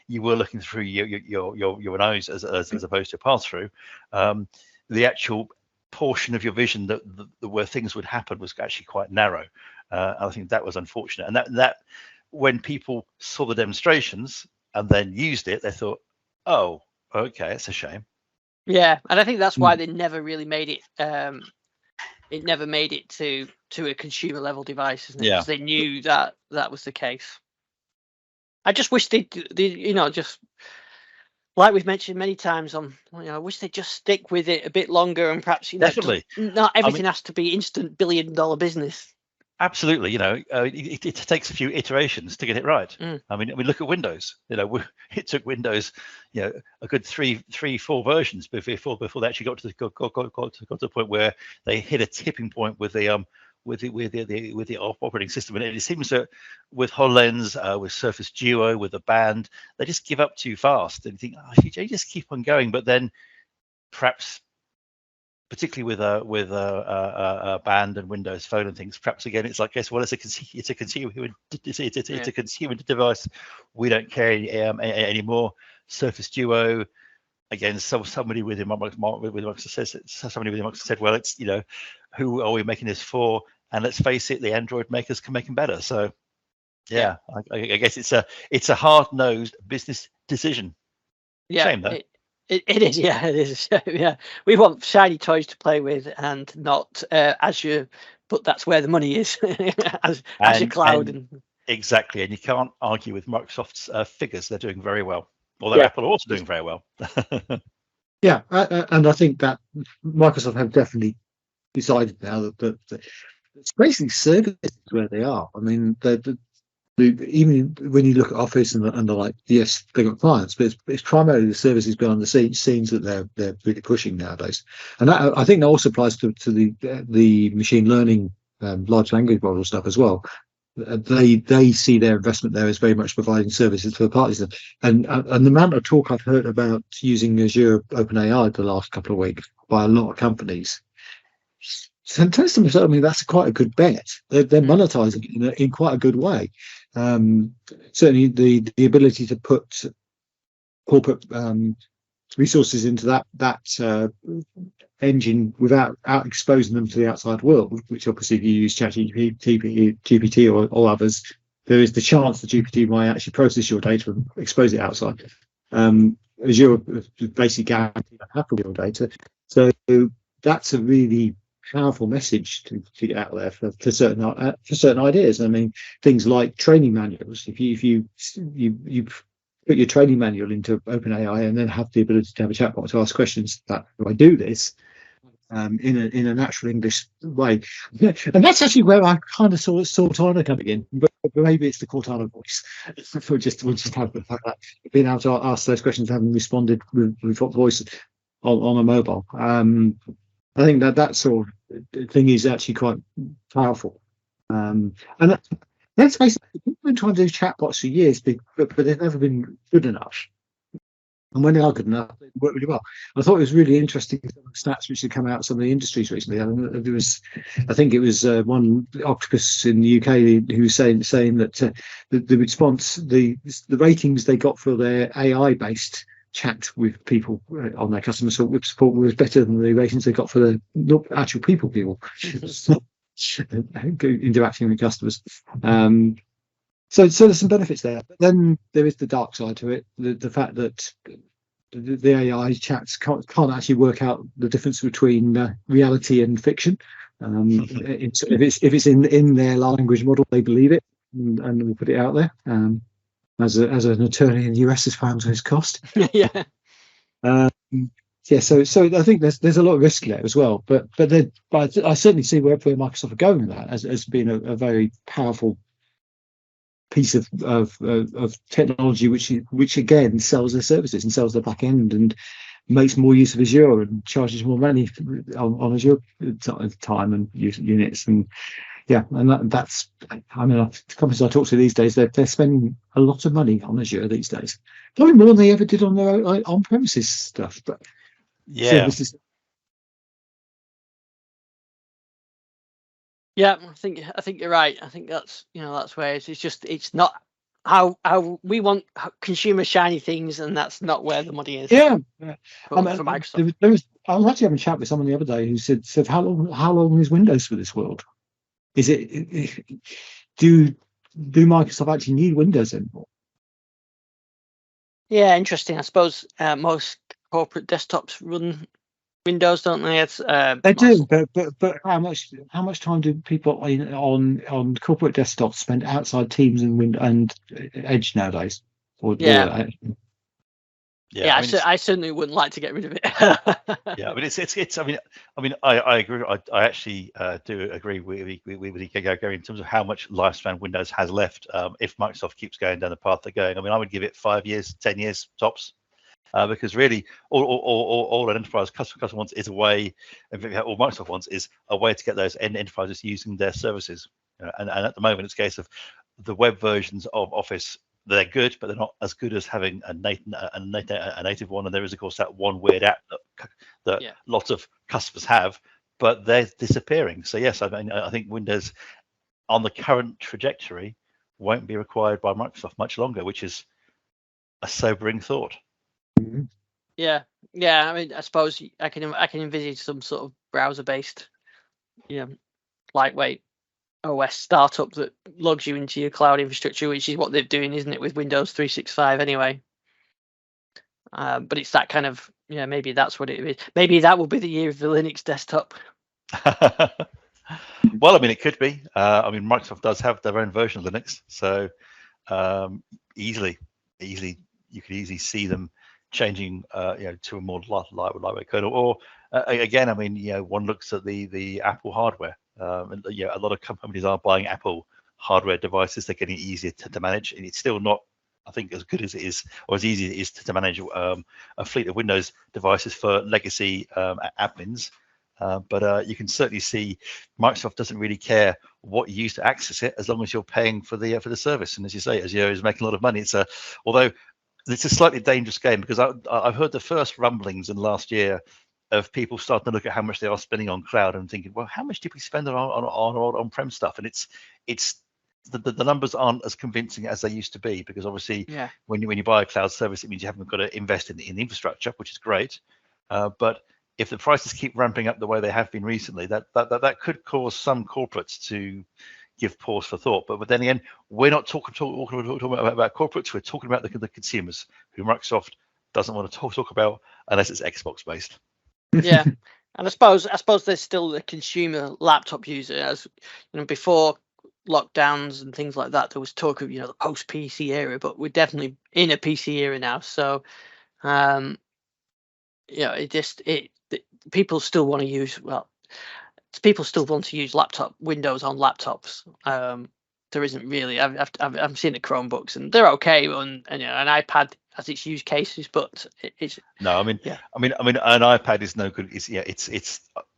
you were looking through your nose as opposed to pass through. The actual portion of your vision that where things would happen was actually quite narrow. I think that was unfortunate, and that when people saw the demonstrations and then used it, they thought, oh, okay, it's a shame. Yeah, and I think that's why they never really made it. It never made it to a consumer level device, isn't it? Yeah, because they knew that was the case. I just wish they just like we've mentioned many times I wish they'd just stick with it a bit longer, and perhaps definitely not everything has to be instant $billion business. Absolutely, it takes a few iterations to get it right. I mean, we look at Windows. It took Windows, a good three, 4 versions before they actually got to the point where they hit a tipping point with the operating system. And it seems that with HoloLens, with Surface Duo, with the Band, they just give up too fast and think, oh, you just keep on going. But then perhaps, particularly with a Band and Windows Phone and things, perhaps again it's like, yes, well, it's a consumer device. We don't care anymore. Surface Duo, again, somebody within Microsoft said, well, it's who are we making this for? And let's face it, the Android makers can make them better. So yeah. I guess it's a hard-nosed business decision. Yeah, shame though. It is, yeah, it is. Yeah, we want shiny toys to play with, and not Azure, but that's where the money is. Azure cloud. Exactly, and you can't argue with Microsoft's figures; they're doing very well. Although Apple are also doing very well. Yeah, and I think that Microsoft have definitely decided now that it's basically services where they are. I mean, even when you look at Office and the like, yes, they've got clients, but it's primarily the services behind the scenes that they're really pushing nowadays. And that, I think that also applies to the machine learning, large language model stuff as well. They see their investment there as very much providing services for the parties. And the amount of talk I've heard about using Azure OpenAI the last couple of weeks by a lot of companies, so tends to tell me that's quite a good bet. They're monetizing it in quite a good way. Certainly the ability to put corporate resources into that engine without exposing them to the outside world, which obviously if you use GPT or others, there is the chance that GPT might actually process your data and expose it outside. Azure basically guaranteed to have your data. So that's a really powerful message to get out there for certain ideas. I mean, things like training manuals. If you put your training manual into OpenAI and then have the ability to have a chatbot to ask questions that do I do this in a natural English way, and that's actually where I kind of saw Cortana coming in. But maybe it's the Cortana voice. we'll just have the fact that being able to ask those questions, having responded with voice on a mobile. I think that sort of thing is actually quite powerful. And let's face it, people have been trying to do chatbots for years, but they've never been good enough. And when they are good enough, they work really well. I thought it was really interesting, some of the stats which had come out of some of the industries recently. I think it was one Octopus in the UK who was saying that the response, the ratings they got for their AI-based chat with people on their customer support was better than the ratings they got for the actual people interacting with customers. So there's some benefits there, but then there is the dark side to it, the fact that the AI chats can't actually work out the difference between reality and fiction. If it's in their language model, they believe it and will put it out there. As an attorney in the US has found to his cost. Yeah. Yeah, so I think there's a lot of risk there as well, but I certainly see where Microsoft are going with that as being a very powerful piece of technology, which again sells their services and sells their back end and makes more use of Azure and charges more money on Azure time and units. And yeah, and that's, I mean, the companies I talk to these days, they're spending a lot of money on Azure these days, probably more than they ever did on their on-premises stuff. But yeah, services. Yeah, I think you're right. I think that's where it's just, it's not how we want consumer shiny things, and that's not where the money is. Yeah, for Microsoft. I was actually having a chat with someone the other day who said how long is Windows for this world? Is it do Microsoft actually need Windows anymore? Yeah, interesting. I suppose most corporate desktops run Windows, don't they? It's they do, but how much time do people on corporate desktops spend outside Teams and Edge nowadays? Yeah, I mean, I certainly wouldn't like to get rid of it. yeah, I mean, it's. I mean, I agree. I actually do agree with Gary in terms of how much lifespan Windows has left. If Microsoft keeps going down the path they're going, I mean, I would give it 5 years, 10 years tops. Because really, all an enterprise customer wants is a way, or Microsoft wants is a way to get those end enterprises using their services. And at the moment, it's a case of the web versions of Office. They're good, but they're not as good as having a native one. And there is, of course, that one weird app that lots of customers have, but they're disappearing. So yes, I mean, I think Windows on the current trajectory won't be required by Microsoft much longer, which is a sobering thought. Yeah. I mean, I suppose I can envisage some sort of browser-based, lightweight OS startup that logs you into your cloud infrastructure, which is what they're doing, isn't it, with Windows 365 anyway? But it's that kind of, maybe that's what it is. Maybe that will be the year of the Linux desktop. Well, I mean, it could be. I mean, Microsoft does have their own version of Linux, so easily you could easily see them changing, to a more lightweight kernel. Or again, I mean, one looks at the Apple hardware. And, a lot of companies are buying Apple hardware devices. They're getting easier to manage, and it's still not, I think, as good as it is or as easy as it is to manage a fleet of Windows devices for legacy admins. But you can certainly see Microsoft doesn't really care what you use to access it, as long as you're paying for the service. And as you say, Azure is making a lot of money. It's although it's a slightly dangerous game, because I've heard the first rumblings in last year of people starting to look at how much they are spending on cloud and thinking, well, how much did we spend on-prem stuff? And it's the numbers aren't as convincing as they used to be, because obviously when you buy a cloud service, it means you haven't got to invest in the infrastructure, which is great. But if the prices keep ramping up the way they have been recently, that could cause some corporates to give pause for thought. But then again, we're not talking about corporates. We're talking about the consumers, who Microsoft doesn't want to talk about unless it's Xbox based. Yeah, and I suppose there's still the consumer laptop user. As before lockdowns and things like that, there was talk of the post PC era, but we're definitely in a PC era now. So people still want to use Windows on laptops. There isn't really. I've seen the Chromebooks, and they're okay, and an iPad has its use cases, but it's no. I mean, an iPad is no good. It's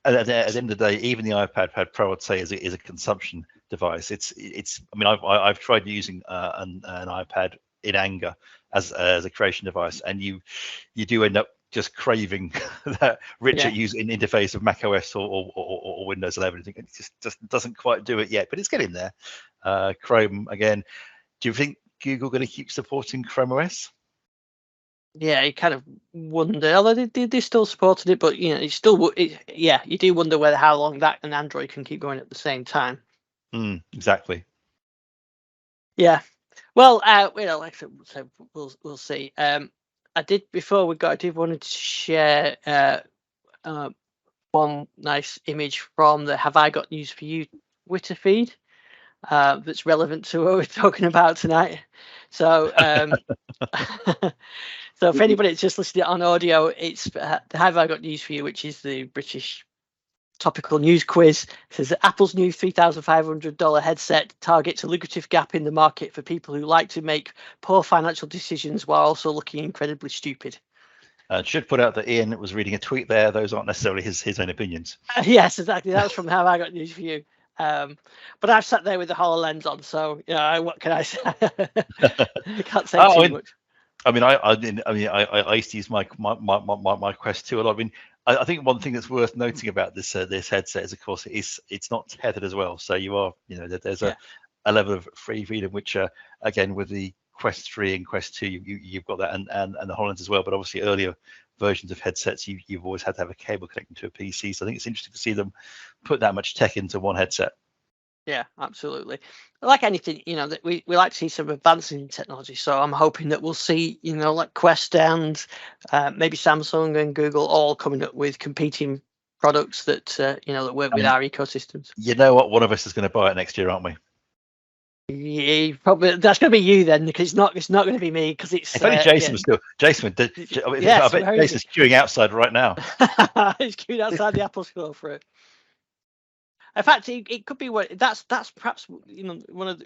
at the end of the day, even the iPad Pro, I'd say, is a consumption device. It's. I mean, I've tried using an iPad in anger as a creation device, and you do end up just craving that richer user interface of Mac OS or Windows 11. I think it just doesn't quite do it yet, but it's getting there. Chrome again. Do you think Google going to keep supporting Chrome OS? yeah, you kind of wonder. Although they still supported it, but it's still yeah, you do wonder whether how long that and Android can keep going at the same time. Exactly. Yeah. Well, like I said, so we'll see. I did wanted to share one nice image from the Have I Got News for You Twitter feed that's relevant to what we're talking about tonight. So, so if anybody that's just listening on audio, it's the Have I Got News for You, which is the British topical news quiz. It says that Apple's new $3,500 headset targets a lucrative gap in the market for people who like to make poor financial decisions while also looking incredibly stupid. Should put out that Ian was reading a tweet there. Those aren't necessarily his own opinions. Yes, exactly. That was from Have I Got News for You. But I've sat there with the HoloLens on, so what can I say? I can't say too much. I used to use my Quest 2 a lot. I mean, I think one thing that's worth noting about this headset is, of course, it's not tethered as well. So you are, there's a level of free freedom, which again with the Quest 3 and Quest 2, you've got that, and the HoloLens as well. But obviously earlier versions of headsets, you've always had to have a cable connecting to a PC. So I think it's interesting to see them put that much tech into one headset. Yeah, absolutely. Like anything, that we like to see some advances in technology. So I'm hoping that we'll see, like Quest and maybe Samsung and Google all coming up with competing products that that work with our ecosystems. You know what? One of us is going to buy it next year, aren't we? Yeah, probably that's going to be you then, because it's not going to be me, because it's. If only Jason was still. Jason, I bet Jason's queuing outside right now. He's queuing outside the Apple Store for it. In fact, it could be that's perhaps one of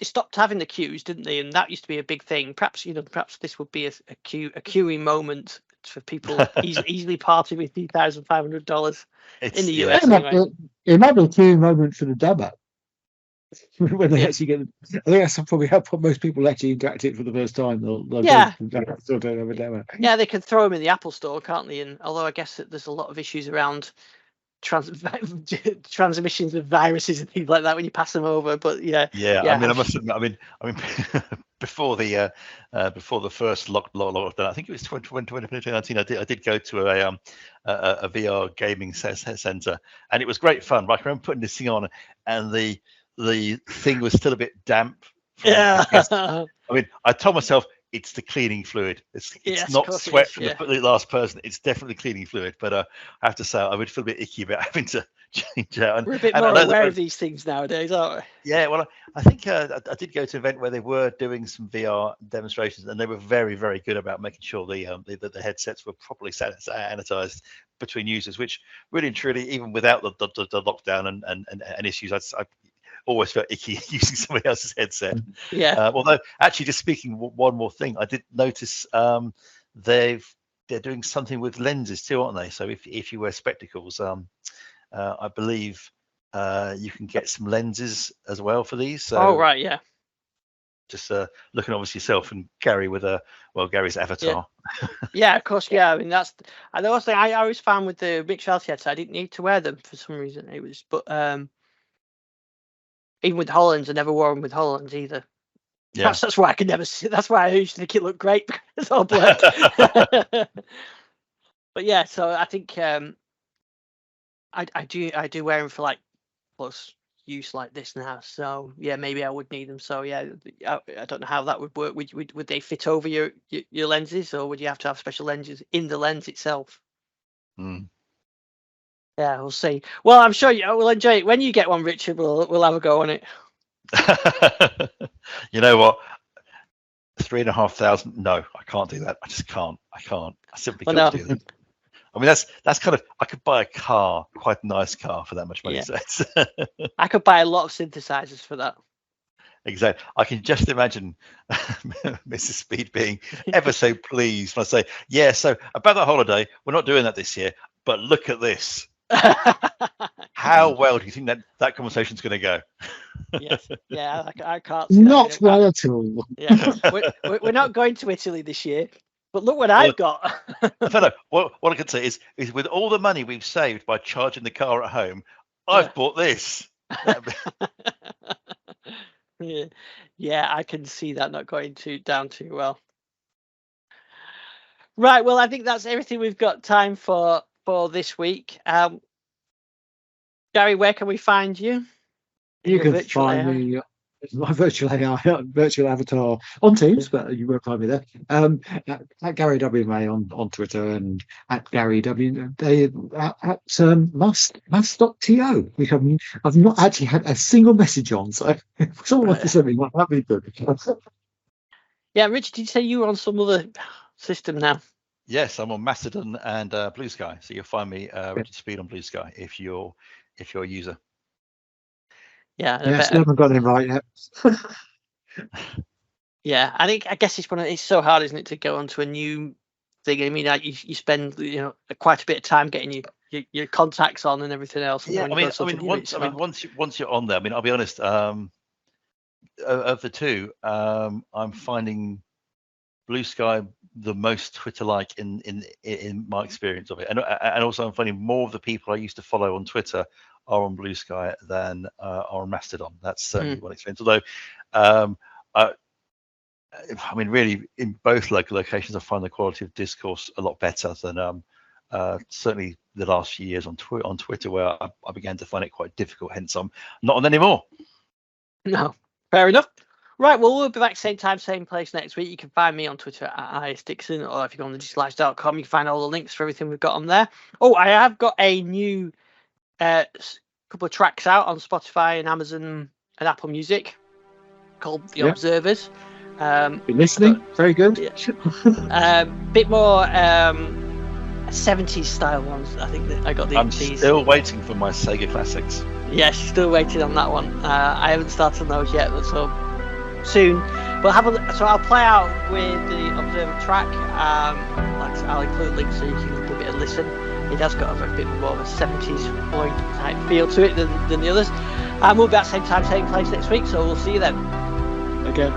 they stopped having the queues, didn't they? And that used to be a big thing. Perhaps perhaps this would be a queuing moment for people easily party with $3,500 in the US. It might be a queuing moment for the demo. When they actually get, I think that's probably how most people actually interact it for the first time. Still don't have a demo. Yeah, they can throw them in the Apple Store, can't they? And although I guess that there's a lot of issues around transmissions of viruses and things like that when you pass them over, but yeah. I mean, I must admit, I mean, before the first lockdown, I think it was 2019. I did go to a VR gaming center, and it was great fun. Like, I remember putting this thing on, and the thing was still a bit damp. I mean, I told myself it's the cleaning fluid. It's not sweat from the last person. It's definitely cleaning fluid. But I have to say, I would feel a bit icky about having to change out. We're a bit more aware of these things nowadays, aren't we? Yeah, well, I think I did go to an event where they were doing some VR demonstrations, and they were very, very good about making sure the headsets were properly sanitized between users, which really and truly, even without the lockdown and issues, I always felt icky using somebody else's headset. Yeah. Although, actually, just speaking one more thing, I did notice they're doing something with lenses too, aren't they? So if you wear spectacles, I believe you can get some lenses as well for these. So right, yeah. Just looking obviously yourself and Gary with Gary's avatar. Yeah, of course. Yeah, I mean that's the other thing I always found with the mixed reality headset. I didn't need to wear them for some reason. Even with HoloLens, I never wore them with HoloLens either. Yeah. Perhaps that's why I could never see. That's why I used to think it looked great, because it's all blurred. But yeah, so I think I do wear them for like close use like this now. So yeah, maybe I would need them. So yeah, I don't know how that would work. Would they fit over your lenses, or would you have to have special lenses in the lens itself? Yeah, we'll see. Well, I'm sure you will enjoy it when you get one, Richard. We'll have a go on it. You know what? 3,500. No, I can't do that. I just can't. I simply can't do that. I mean, that's kind of. I could buy a car, quite a nice car, for that much money. Yeah. I could buy a lot of synthesizers for that. Exactly. I can just imagine Mrs. Speed being ever so pleased when I say, yeah, so about that holiday, we're not doing that this year, but look at this. How well do you think that conversation's going to go? Yes. Yeah, I can't. Not well at all. Yeah, we're not going to Italy this year, but look what I've got. I don't know. What I can say is with all the money we've saved by charging the car at home, I've bought this. Yeah, I can see that not going down too well. Right. Well, I think that's everything we've got time for this week. Gary, where can we find you? You Your can virtual find AI? me, my virtual AI, virtual avatar on Teams, but you won't find me there. At Gary WMA on Twitter, and at Gary W at must.to, which I've not actually had a single message on. So if someone wants to send me one, that'd be good. Yeah, Richard, did you say you were on some other system now? Yes, I'm on Mastodon and Blue Sky. So you'll find me Richard Speed on Blue Sky if you're a user. Yeah, Yeah, still haven't got him right yet. Yeah, I guess it's so hard, isn't it, to go onto a new thing? I mean, like you spend quite a bit of time getting your contacts on and everything else. And Yeah, once once you're on there, I mean, I'll be honest. Of the two, I'm finding Blue Sky the most Twitter-like in my experience of it, and also I'm finding more of the people I used to follow on Twitter are on Blue Sky than are on Mastodon. That's certainly one experience. Although, I mean, really, in both local locations, I find the quality of discourse a lot better than certainly the last few years on Twitter, where I began to find it quite difficult. Hence, I'm not on anymore. No, fair enough. Right, well, we'll be back same time, same place next week. You can find me on Twitter at isdixon, or if you go on thedigitallives.com, you can find all the links for everything we've got on there. Oh, I have got a new couple of tracks out on Spotify and Amazon and Apple Music called The Observers. Been listening. Very good. Bit more 70s style ones. I think that I got I'm these. Still waiting for my Sega classics. Yes, still waiting on that one. I haven't started on those yet, but so soon. But so I'll play out with the Observer track. I'll include links so you can give it a listen. It has got a bit more of a 70s boy type feel to it than the others. And we'll be at the same time, same place next week. So we'll see you then. Again.